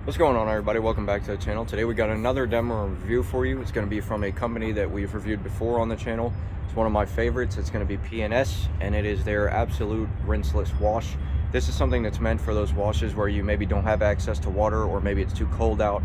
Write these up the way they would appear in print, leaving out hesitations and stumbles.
What's going on, everybody? Welcome back to the channel. Today we got another demo review for you. It's going to be from a company that we've reviewed before on the channel. It's one of my favorites. It's going to be P&S, and it is their Absolute Rinseless Wash. This is something that's meant for those washes where you maybe don't have access to water, or maybe it's too cold out,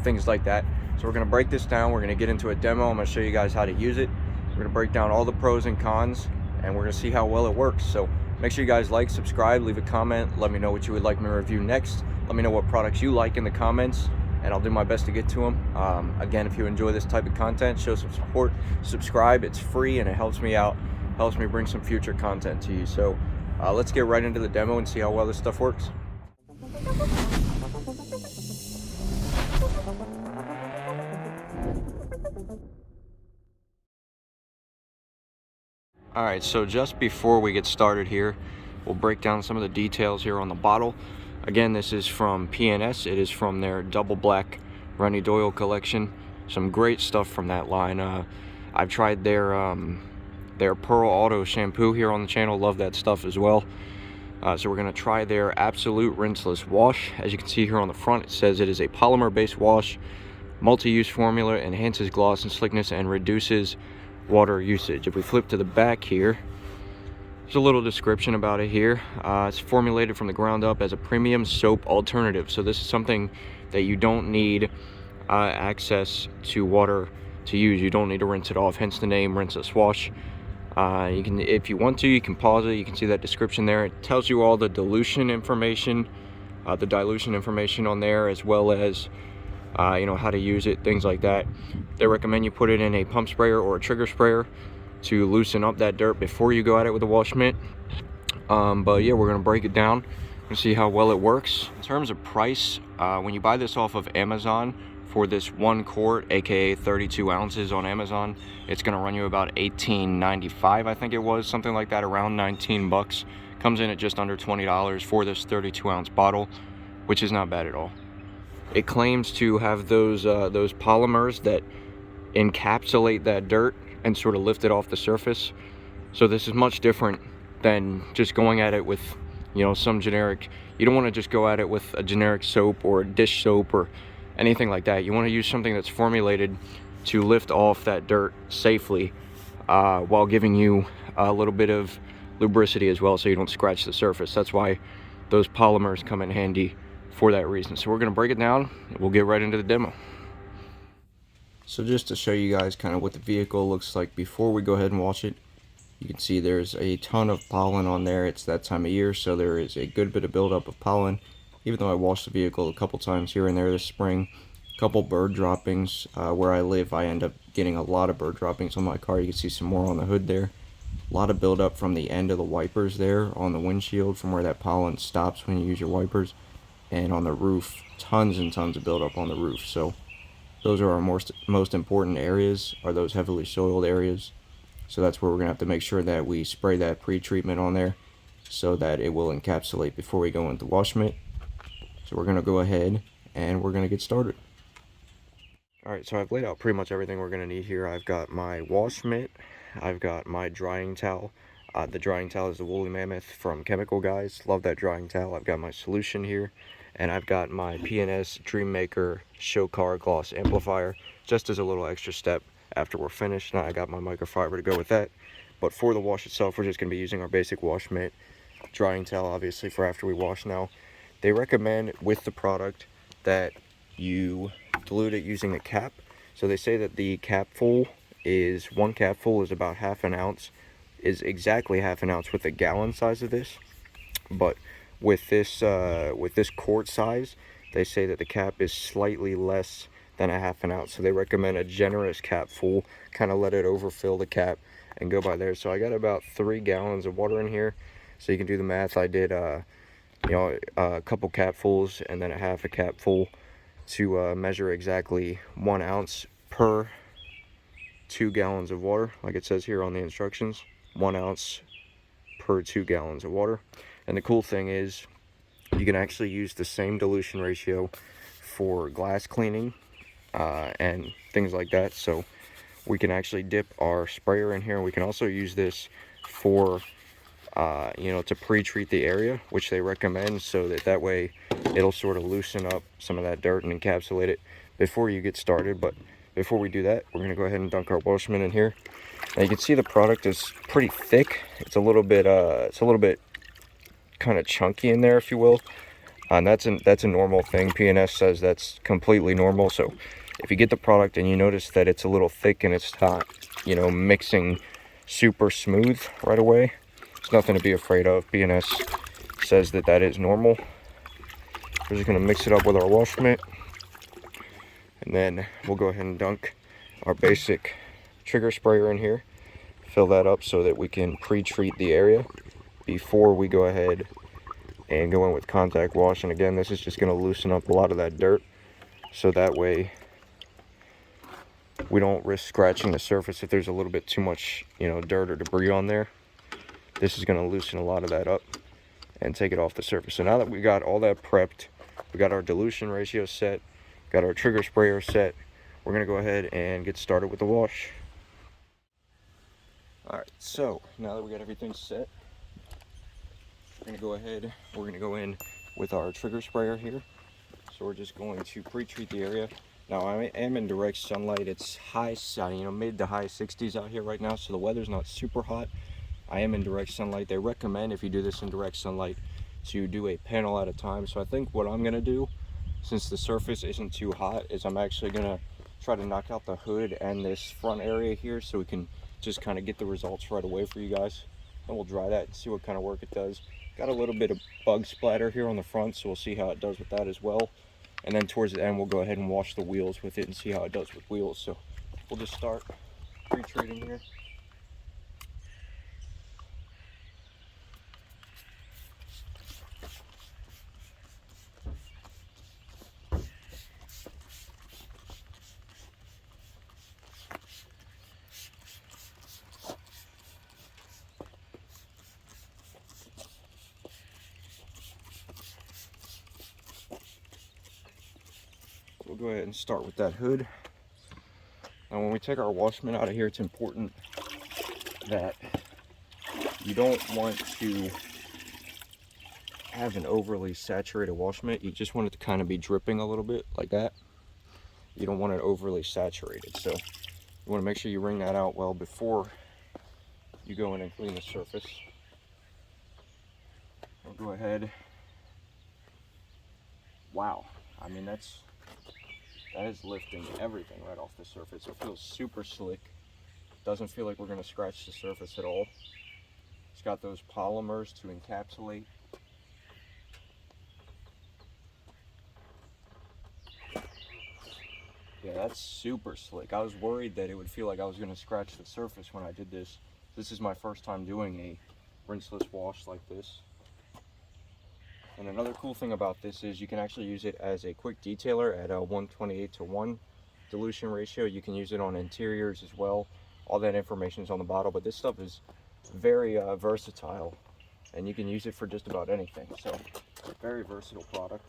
things like that. So we're going to break this down. We're going to get into a demo. I'm going to show you guys how to use it. We're going to break down all the pros and cons, and we're going to see how well it works. So make sure you guys like, subscribe, leave a comment, let me know what you would like me to review next. Let me know what products you like in the comments, and I'll do my best to get to them. Again, if you enjoy this type of content, show some support, subscribe. It's free and it helps me out, helps me bring some future content to you. So let's get right into the demo and see how well this stuff works. All right, so just before we get started here, we'll break down some of the details here on the bottle. Again, this is from P&S. It is from their Double Black Runny Doyle collection. Some great stuff from that line. I've tried their Pearl Auto shampoo here on the channel. Love that stuff as well. So we're going to try their Absolute Rinseless Wash. As you can see here on the front, it says it is a polymer-based wash, multi-use formula, enhances gloss and slickness, and reduces water usage. If we flip to the back here, there's a little description about it here. It's formulated from the ground up as a premium soap alternative. So this is something that you don't need access to water to use. You don't need to rinse it off, hence the name Rinseless Wash. You can, if you want to, you can pause it. You can see that description there. It tells you all the dilution information, on there, as well as how to use it, things like that. They recommend you put it in a pump sprayer or a trigger sprayer to loosen up that dirt before you go at it with a wash mitt. But yeah, we're gonna break it down and see how well it works. In terms of price, when you buy this off of Amazon for this 1 quart, aka 32 ounces on Amazon, it's gonna run you about $18.95, I think it was, something like that, around 19 bucks. Comes in at just under $20 for this 32 ounce bottle, which is not bad at all. It claims to have those polymers that encapsulate that dirt and sort of lift it off the surface. So this is much different than just going at it with, some generic. You don't want to just go at it with a generic soap or a dish soap or anything like that. You want to use something that's formulated to lift off that dirt safely, while giving you a little bit of lubricity as well, so you don't scratch the surface. That's why those polymers come in handy, for that reason. So we're going to break it down and we'll get right into the demo. So just to show you guys kind of what the vehicle looks like before we go ahead and wash it, you can see there's a ton of pollen on there. It's that time of year, so there is a good bit of buildup of pollen. Even though I washed the vehicle a couple times here and there this spring, a couple bird droppings. Where I live, I end up getting a lot of bird droppings on my car. You can see some more on the hood there. A lot of buildup from the end of the wipers there on the windshield, from where that pollen stops when you use your wipers. And on the roof, tons and tons of buildup on the roof. So those are our most important areas, are those heavily soiled areas. So that's where we're gonna have to make sure that we spray that pre-treatment on there, so that it will encapsulate before we go into wash mitt. So we're gonna go ahead and we're gonna get started. Alright, so I've laid out pretty much everything we're gonna need here. I've got my wash mitt, I've got my drying towel. The drying towel is the Woolly Mammoth from Chemical Guys. Love that drying towel. I've got my solution here, and I've got my P&S Dreammaker Show Car Gloss Amplifier, just as a little extra step after we're finished. And I got my microfiber to go with that. But for the wash itself, we're just going to be using our basic wash mitt, drying towel, obviously, for after we wash. Now, they recommend with the product that you dilute it using a cap. So they say that the capful is, 1 capful is about half an ounce, is exactly half an ounce with a gallon size of this. But with this quart size, they say that the cap is slightly less than a half an ounce. So they recommend a generous cap full, kind of let it overfill the cap and go by there. So I got about 3 gallons of water in here. So you can do the math. I did a couple capfuls and then a half a cap full to measure exactly 1 ounce per 2 gallons of water, like it says here on the instructions. 1 ounce per 2 gallons of water. And the cool thing is, you can actually use the same dilution ratio for glass cleaning and things like that. So we can actually dip our sprayer in here, and we can also use this for to pre-treat the area, which they recommend, so that way it'll sort of loosen up some of that dirt and encapsulate it before you get started. But before we do that, we're going to go ahead and dunk our washman in here. Now you can see the product is pretty thick. It's a little bit kind of chunky in there, if you will. And that's a normal thing. PNS says that's completely normal. So if you get the product and you notice that it's a little thick and it's not, you know, mixing super smooth right away, it's nothing to be afraid of. PNS says that that is normal. We're just going to mix it up with our wash mitt, and then we'll go ahead and dunk our basic trigger sprayer in here, fill that up so that we can pre-treat the area before we go ahead and go in with contact wash. And again, this is just going to loosen up a lot of that dirt, so that way we don't risk scratching the surface if there's a little bit too much, you know, dirt or debris on there. This is going to loosen a lot of that up and take it off the surface. So now that we got all that prepped, we got our dilution ratio set, got our trigger sprayer set, we're going to go ahead and get started with the wash. Alright, so now that we got everything set, we're going to go in with our trigger sprayer here. So we're just going to pre-treat the area. Now I am in direct sunlight. It's high, you know, mid to high 60s out here right now, so the weather's not super hot. I am in direct sunlight. They recommend, if you do this in direct sunlight, to do a panel at a time. So I think what I'm gonna do, since the surface isn't too hot, is I'm actually gonna try to knock out the hood and this front area here, so we can just kind of get the results right away for you guys. And we'll dry that and see what kind of work it does. Got a little bit of bug splatter here on the front, so we'll see how it does with that as well. And then towards the end, we'll go ahead and wash the wheels with it and see how it does with wheels. So we'll just start pre-treating here. We'll go ahead and start with that hood. Now when we take our wash mitt out of here, it's important that you don't want to have an overly saturated wash mitt. You just want it to kind of be dripping a little bit like that. You don't want it overly saturated. So you want to make sure you wring that out well before you go in and clean the surface. I'll go ahead. Wow, I mean that is lifting everything right off the surface. It feels super slick. Doesn't feel like we're going to scratch the surface at all. It's got those polymers to encapsulate. Yeah, that's super slick. I was worried that it would feel like I was going to scratch the surface when I did this. This is my first time doing a rinseless wash like this. And another cool thing about this is you can actually use it as a quick detailer at a 128:1 dilution ratio. You can use it on interiors as well. All that information is on the bottle, but this stuff is very versatile, and you can use it for just about anything. So, very versatile product.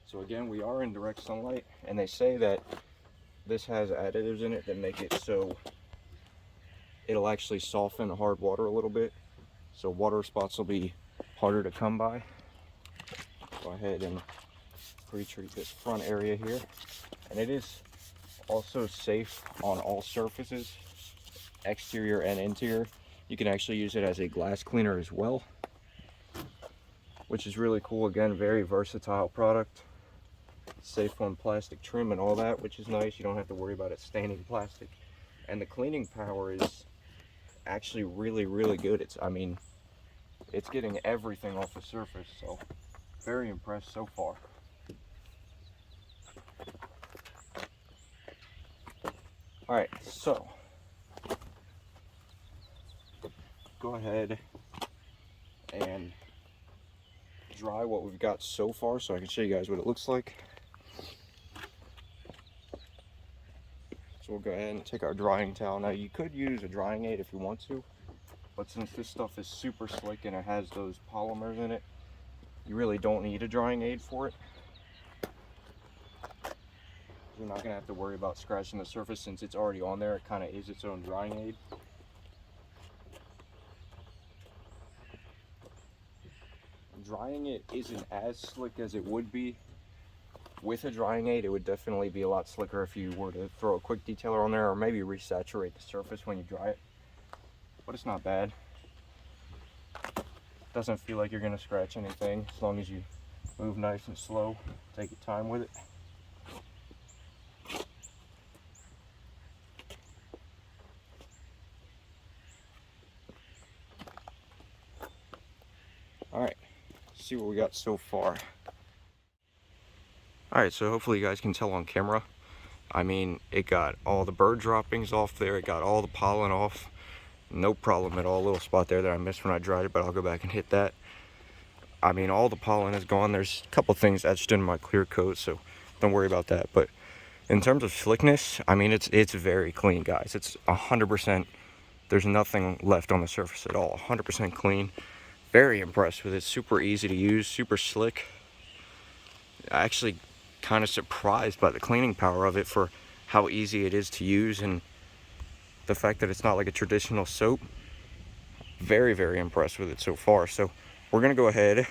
So again, we are in direct sunlight, and they say that this has additives in it that make it so it'll actually soften the hard water a little bit, so water spots will be harder to come by. Go ahead and pre-treat this front area here, and it is also safe on all surfaces, exterior and interior. You can actually use it as a glass cleaner as well, which is really cool. Again, very versatile product, safe on plastic trim and all that, which is nice. You don't have to worry about it staining plastic, and the cleaning power is actually really good. I mean, it's getting everything off the surface, so very impressed so far. All right, so go ahead and dry what we've got so far so I can show you guys what it looks like. So we'll go ahead and take our drying towel. Now you could use a drying aid if you want to, but since this stuff is super slick and it has those polymers in it, you really don't need a drying aid for it. You're not gonna have to worry about scratching the surface since it's already on there. It kind of is its own drying aid. drying it isn't as slick as it would be with a drying aid. It would definitely be a lot slicker if you were to throw a quick detailer on there, or maybe resaturate the surface when you dry it. But it's not bad. Doesn't feel like you're gonna scratch anything as long as you move nice and slow, take your time with it. All right, see what we got so far. All right, so hopefully you guys can tell on camera. I mean, it got all the bird droppings off there, it got all the pollen off. No problem at all. A little spot there that I missed when I dried it, but I'll go back and hit that. I mean, all the pollen is gone. There's a couple things etched in my clear coat, so don't worry about that. But in terms of slickness, I mean, it's very clean, guys. It's 100%. There's nothing left on the surface at all. 100% clean. Very impressed with it. Super easy to use, super slick. Actually kind of surprised by the cleaning power of it for how easy it is to use, and the fact that it's not like a traditional soap. Very, very impressed with it so far. So we're gonna go ahead,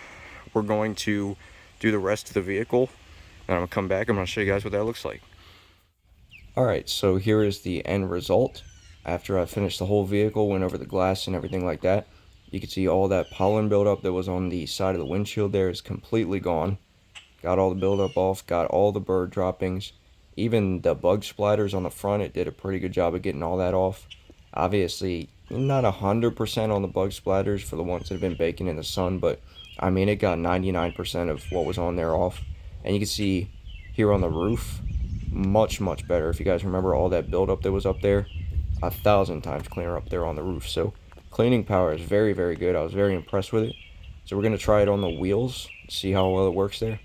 we're going to do the rest of the vehicle, and I'm gonna come back, I'm gonna show you guys what that looks like. All right, so here is the end result. After I finished the whole vehicle, went over the glass and everything like that, you can see all that pollen buildup that was on the side of the windshield there is completely gone. Got all the buildup off, got all the bird droppings, even the bug splatters on the front. It did a pretty good job of getting all that off. Obviously, not 100% on the bug splatters for the ones that have been baking in the sun, but I mean, it got 99% of what was on there off. And you can see here on the roof, much better. If you guys remember all that buildup that was up there, 1,000 times cleaner up there on the roof. So cleaning power is very, very good. I was very impressed with it. So we're going to try it on the wheels, see how well it works there.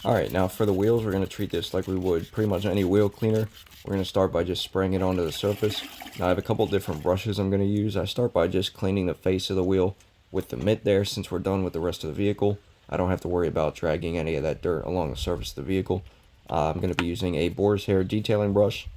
Alright, now for the wheels, we're going to treat this like we would pretty much any wheel cleaner. We're going to start by just spraying it onto the surface. Now I have a couple different brushes I'm going to use. I start by just cleaning the face of the wheel with the mitt there, since we're done with the rest of the vehicle. I don't have to worry about dragging any of that dirt along the surface of the vehicle. I'm going to be using a boar's hair detailing brush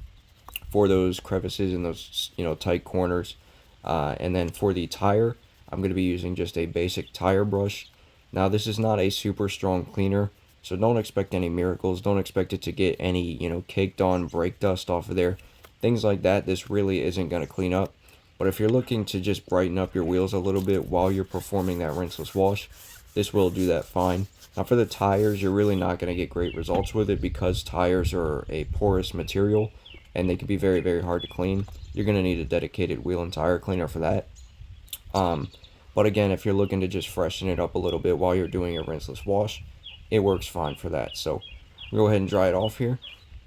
for those crevices and those, tight corners. And then for the tire, I'm going to be using just a basic tire brush. Now this is not a super strong cleaner, so don't expect any miracles. Don't expect it to get any, caked on brake dust off of there. Things like that, this really isn't going to clean up. But if you're looking to just brighten up your wheels a little bit while you're performing that rinseless wash, this will do that fine. Now for the tires, you're really not going to get great results with it because tires are a porous material and they can be very, very hard to clean. You're going to need a dedicated wheel and tire cleaner for that. But again, if you're looking to just freshen it up a little bit while you're doing your rinseless wash, it works fine for that. So we'll go ahead and dry it off here.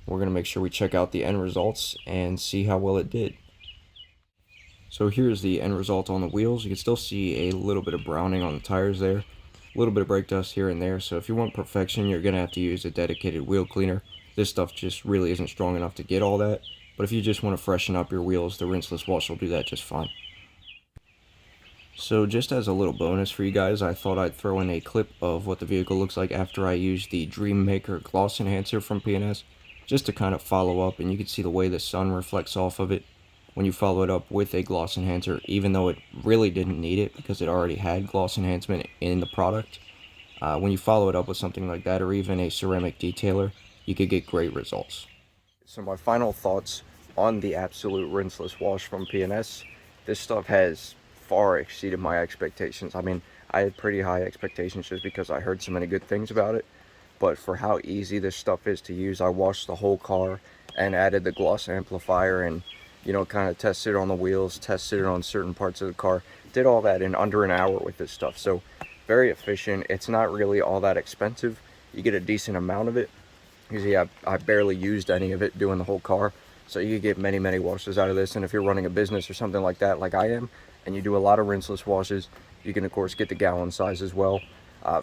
We're going to make sure we check out the end results and see how well it did. So here's the end result on the wheels. You can still see a little bit of browning on the tires there. A little bit of brake dust here and there. So if you want perfection, you're going to have to use a dedicated wheel cleaner. This stuff just really isn't strong enough to get all that. But if you just want to freshen up your wheels, the rinseless wash will do that just fine. So just as a little bonus for you guys, I thought I'd throw in a clip of what the vehicle looks like after I use the Dream Maker Gloss Enhancer from P&S, just to kind of follow up, and you can see the way the sun reflects off of it when you follow it up with a gloss enhancer, even though it really didn't need it because it already had gloss enhancement in the product. When you follow it up with something like that, or even a ceramic detailer, you could get great results. So my final thoughts on the Absolute Rinseless Wash from P&S. This stuff has far exceeded my expectations. I mean, I had pretty high expectations just because I heard so many good things about it. But for how easy this stuff is to use, I washed the whole car and added the gloss amplifier and, kind of tested it on the wheels, tested it on certain parts of the car. Did all that in under an hour with this stuff. So very efficient. It's not really all that expensive. You get a decent amount of it. Usually I barely used any of it doing the whole car. So you could get many, many washes out of this. And if you're running a business or something like that, like I am, and you do a lot of rinseless washes, you can of course get the gallon size as well.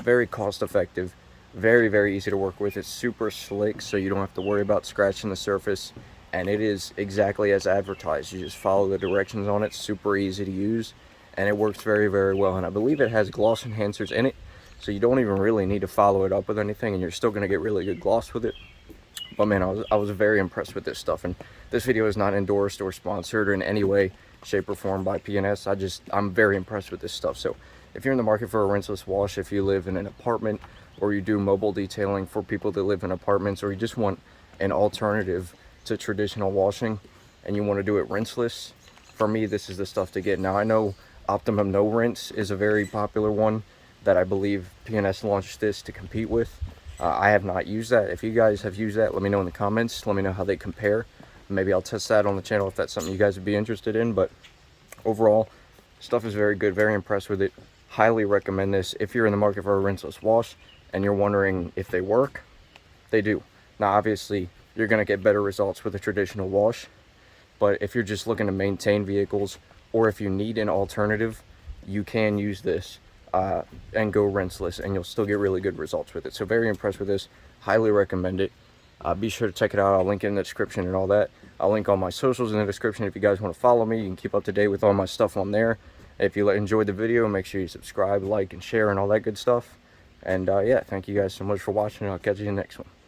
Very cost effective, very, very easy to work with. It's super slick, so you don't have to worry about scratching the surface, and it is exactly as advertised. You just follow the directions on it, super easy to use, and it works very, very well. And I believe it has gloss enhancers in it, so you don't even really need to follow it up with anything, and you're still going to get really good gloss with it. But man, I was very impressed with this stuff, and this video is not endorsed or sponsored or in any way, shape, or form by PNS. I'm very impressed with this stuff. So if you're in the market for a rinseless wash, if you live in an apartment or you do mobile detailing for people that live in apartments, or you just want an alternative to traditional washing and you want to do it rinseless, for me, this is the stuff to get. Now, I know Optimum No Rinse is a very popular one that I believe PNS launched this to compete with. I have not used that. If you guys have used that, let me know in the comments. Let me know how they compare. Maybe I'll test that on the channel if that's something you guys would be interested in. But overall, stuff is very good. Very impressed with it. Highly recommend this. If you're in the market for a rinseless wash and you're wondering if they work, they do. Now, obviously, you're going to get better results with a traditional wash. But if you're just looking to maintain vehicles, or if you need an alternative, you can use this and go rinseless, and you'll still get really good results with it. So very impressed with this. Highly recommend it. Be sure to check it out. I'll link it in the description and all that. I'll link all my socials in the description if you guys want to follow me. You can keep up to date with all my stuff on there. If you enjoyed the video, make sure you subscribe, like, and share, and all that good stuff. And yeah, thank you guys so much for watching, and I'll catch you in the next one.